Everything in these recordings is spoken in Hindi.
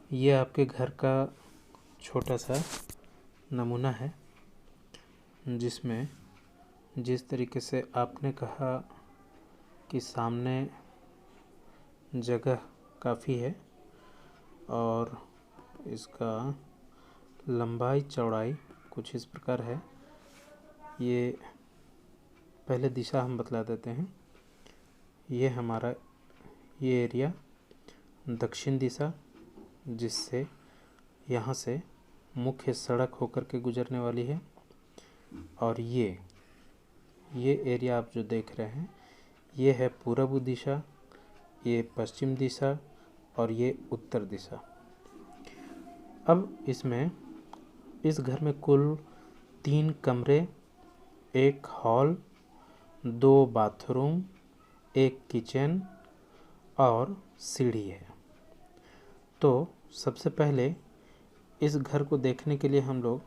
ये आपके घर का छोटा सा नमूना है, जिसमें जिस तरीके से आपने कहा कि सामने जगह काफ़ी है और इसका लंबाई चौड़ाई कुछ इस प्रकार है। ये पहले दिशा हम बतला देते हैं। ये हमारा ये एरिया दक्षिण दिशा, जिससे यहाँ से मुख्य सड़क होकर के गुजरने वाली है। और ये एरिया आप जो देख रहे हैं ये है पूर्व दिशा, ये पश्चिम दिशा और ये उत्तर दिशा। अब इसमें इस घर में कुल 3 कमरे, 1 हॉल, 2 बाथरूम, 1 किचन और सीढ़ी है। तो सबसे पहले इस घर को देखने के लिए हम लोग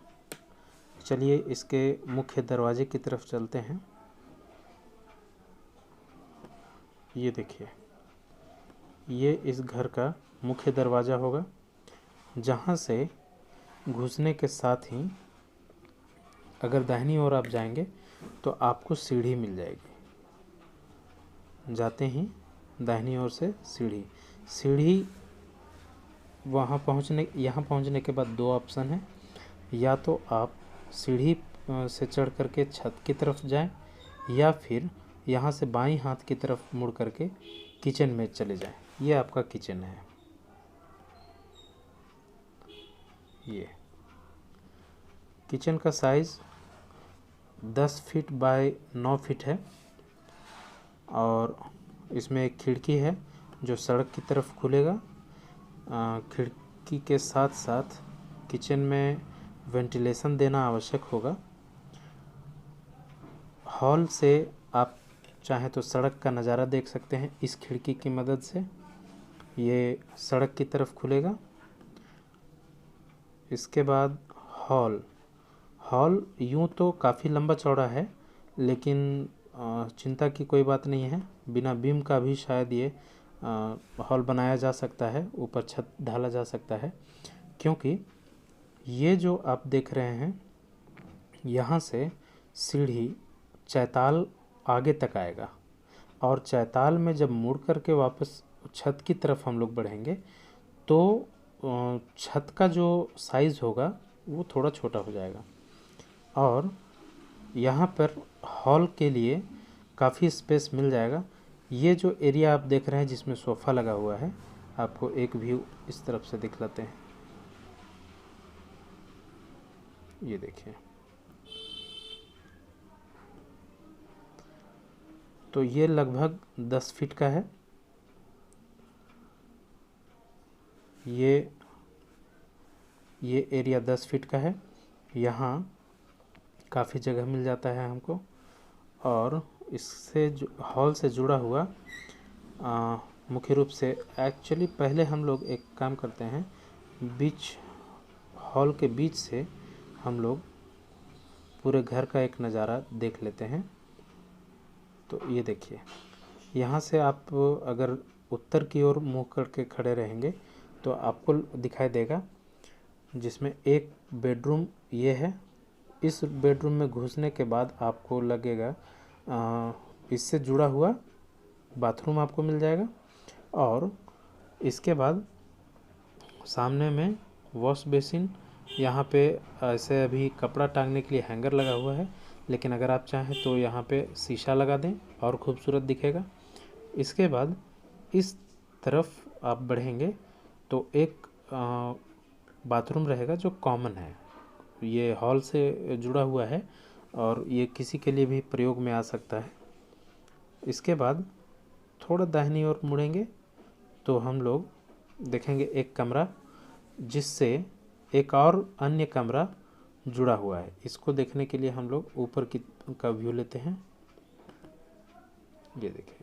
चलिए इसके मुख्य दरवाजे की तरफ चलते हैं। ये देखिए, ये इस घर का मुख्य दरवाज़ा होगा, जहाँ से घुसने के साथ ही अगर दाहिनी ओर आप जाएंगे तो आपको सीढ़ी मिल जाएगी। जाते ही दाहिनी ओर से सीढ़ी यहाँ पहुँचने के बाद 2 ऑप्शन है। या तो आप सीढ़ी से चढ़ करके छत की तरफ जाएं, या फिर यहाँ से बाईं हाथ की तरफ मुड़ करके किचन में चले जाएं। ये आपका किचन है। ये किचन का साइज़ 10 फीट बाय 9 फीट है और इसमें एक खिड़की है जो सड़क की तरफ खुलेगा। खिड़की के साथ साथ किचन में वेंटिलेशन देना आवश्यक होगा। हॉल से आप चाहे तो सड़क का नज़ारा देख सकते हैं इस खिड़की की मदद से। ये सड़क की तरफ खुलेगा। इसके बाद हॉल यूँ तो काफ़ी लंबा चौड़ा है, लेकिन चिंता की कोई बात नहीं है। बिना बीम का भी शायद ये हॉल बनाया जा सकता है, ऊपर छत ढाला जा सकता है, क्योंकि ये जो आप देख रहे हैं यहाँ से सीढ़ी चैताल आगे तक आएगा और चैताल में जब मुड़ करके वापस छत की तरफ हम लोग बढ़ेंगे तो छत का जो साइज़ होगा वो थोड़ा छोटा हो जाएगा। और यहाँ पर हॉल के लिए काफ़ी स्पेस मिल जाएगा। ये जो एरिया आप देख रहे हैं जिसमें सोफ़ा लगा हुआ है, आपको एक व्यू इस तरफ से दिखलाते हैं। ये देखिए, तो ये लगभग 10 फीट का है। ये एरिया 10 फीट का है। यहाँ काफ़ी जगह मिल जाता है हमको। और इससे जो हॉल से जुड़ा हुआ मुख्य रूप से एक्चुअली पहले हम लोग एक काम करते हैं, हॉल के बीच से हम लोग पूरे घर का एक नज़ारा देख लेते हैं। तो ये देखिए, यहाँ से आप अगर उत्तर की ओर मुँह करके खड़े रहेंगे तो आपको दिखाई देगा, जिसमें एक बेडरूम ये है। इस बेडरूम में घुसने के बाद आपको लगेगा इससे जुड़ा हुआ बाथरूम आपको मिल जाएगा। और इसके बाद सामने में वॉश बेसिन, यहाँ पे ऐसे अभी कपड़ा टांगने के लिए हैंगर लगा हुआ है, लेकिन अगर आप चाहें तो यहाँ पे शीशा लगा दें और खूबसूरत दिखेगा। इसके बाद इस तरफ आप बढ़ेंगे तो एक बाथरूम रहेगा जो कॉमन है। ये हॉल से जुड़ा हुआ है और ये किसी के लिए भी प्रयोग में आ सकता है। इसके बाद थोड़ा दाहिनी ओर मुड़ेंगे तो हम लोग देखेंगे एक कमरा जिससे एक और अन्य कमरा जुड़ा हुआ है। इसको देखने के लिए हम लोग ऊपर का व्यू लेते हैं। ये देखिए,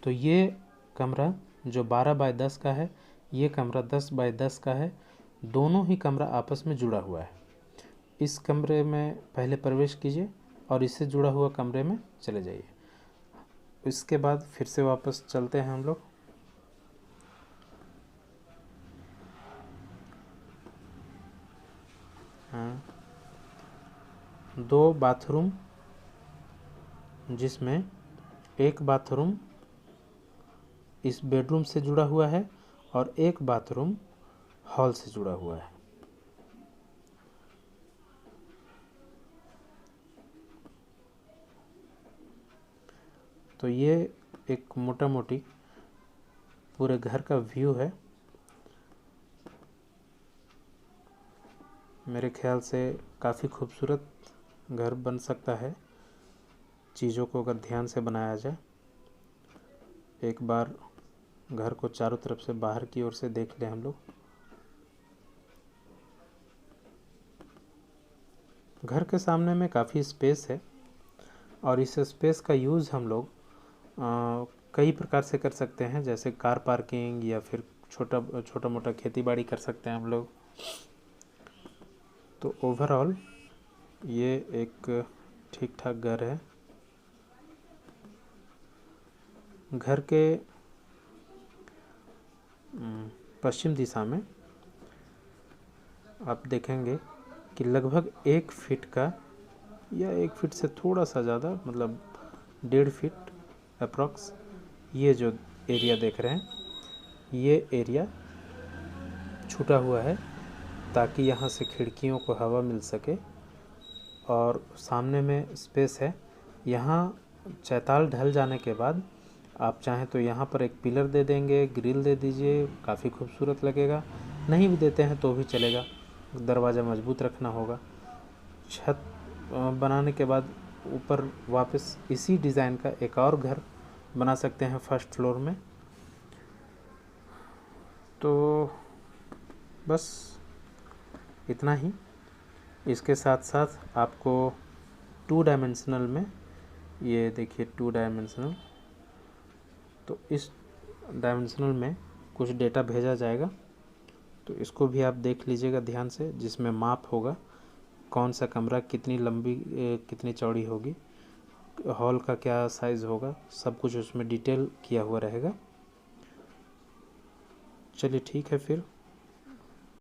तो ये कमरा जो 12 बाय 10 का है, ये कमरा 10 बाय 10 का है। दोनों ही कमरा आपस में जुड़ा हुआ है। इस कमरे में पहले प्रवेश कीजिए और इससे जुड़ा हुआ कमरे में चले जाइए। इसके बाद फिर से वापस चलते हैं हम लोग। हाँ, 2 बाथरूम, जिसमें एक बाथरूम इस बेडरूम से जुड़ा हुआ है और एक बाथरूम हॉल से जुड़ा हुआ है। तो ये एक मोटा मोटी पूरे घर का व्यू है। मेरे ख्याल से काफ़ी खूबसूरत घर बन सकता है, चीज़ों को अगर ध्यान से बनाया जाए। एक बार घर को चारों तरफ से बाहर की ओर से देख लें हम लोग। घर के सामने में काफ़ी स्पेस है और इस स्पेस का यूज़ हम लोग कई प्रकार से कर सकते हैं, जैसे कार पार्किंग या फिर छोटा मोटा खेती बाड़ी कर सकते हैं हम लोग। तो ओवरऑल ये एक ठीक ठाक घर है। घर के पश्चिम दिशा में आप देखेंगे कि लगभग 1 फीट का या 1 फीट से थोड़ा सा ज़्यादा, मतलब 1.5 फीट अप्रॉक्स, ये जो एरिया देख रहे हैं, ये एरिया छूटा हुआ है ताकि यहाँ से खिड़कियों को हवा मिल सके। और सामने में स्पेस है। यहाँ चैताल ढल जाने के बाद आप चाहें तो यहाँ पर एक पिलर दे देंगे, ग्रिल दे दीजिए, काफ़ी खूबसूरत लगेगा। नहीं भी देते हैं तो भी चलेगा, दरवाज़ा मजबूत रखना होगा। छत बनाने के बाद ऊपर वापस इसी डिज़ाइन का एक और घर बना सकते हैं फर्स्ट फ्लोर में। तो बस इतना ही। इसके साथ साथ आपको 2 डायमेंशनल में, ये देखिए 2 डायमेंशनल, तो इस डायमेंशनल में कुछ डेटा भेजा जाएगा, तो इसको भी आप देख लीजिएगा ध्यान से, जिसमें माप होगा कौन सा कमरा कितनी लंबी कितनी चौड़ी होगी, हॉल का क्या साइज़ होगा, सब कुछ उसमें डिटेल किया हुआ रहेगा। चलिए ठीक है फिर।